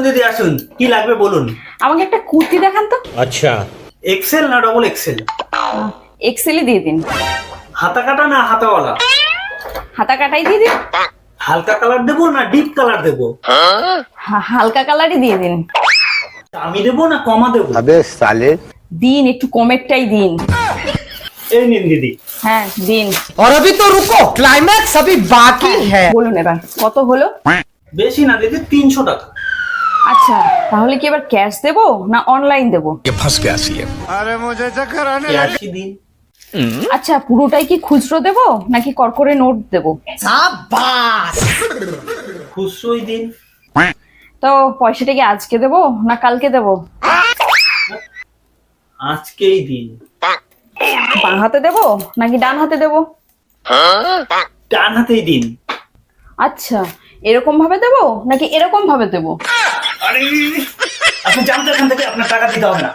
দিদি আসুন, কি লাগবে বলুন। আমাকে একটা কুর্তি দেখান তো। अच्छा। এক্সেল না ডবল এক্সেল? এক্সেলই দিয়ে দিন। হাতা কাটা না হাতাওয়ালা? হাতা কাটাই দিয়ে দিন। হালকা কালার দেবো না ডিপ কালার দেবো? হালকা কালারই দিয়ে দিন। দামি দেবো না কমা দেবো? अबे साले। দিন, একটু কমেরটাই দিন। এই নিন দিদি। হ্যাঁ দিন। और अभी तो रुको, क्लाइमैक्स अभी बाकी है। বলুন এবার কত হলো? বেশি না দিদি, 300 টাকা। আচ্ছা, তাহলে কি এবার ক্যাশ দেবো না অনলাইন দেবো? ক্যাশই দিন। আচ্ছা, পুরোটাই কি খুচরো দেবো নাকি করকরে নোট দেবো? খুচরোই দিন। তো পয়সাটা কি আজকে দেবো না কালকে দেবো? আজকেই দিন। বাঁ হাতে দেবো নাকি ডান হাতে দেবো? ডান হাতেই দিন। আচ্ছা, এরকম ভাবে দেবো নাকি এরকম ভাবে দেবো? আরে আপনি জানতে এখান থেকে আপনার টাকা দিতে হবে না।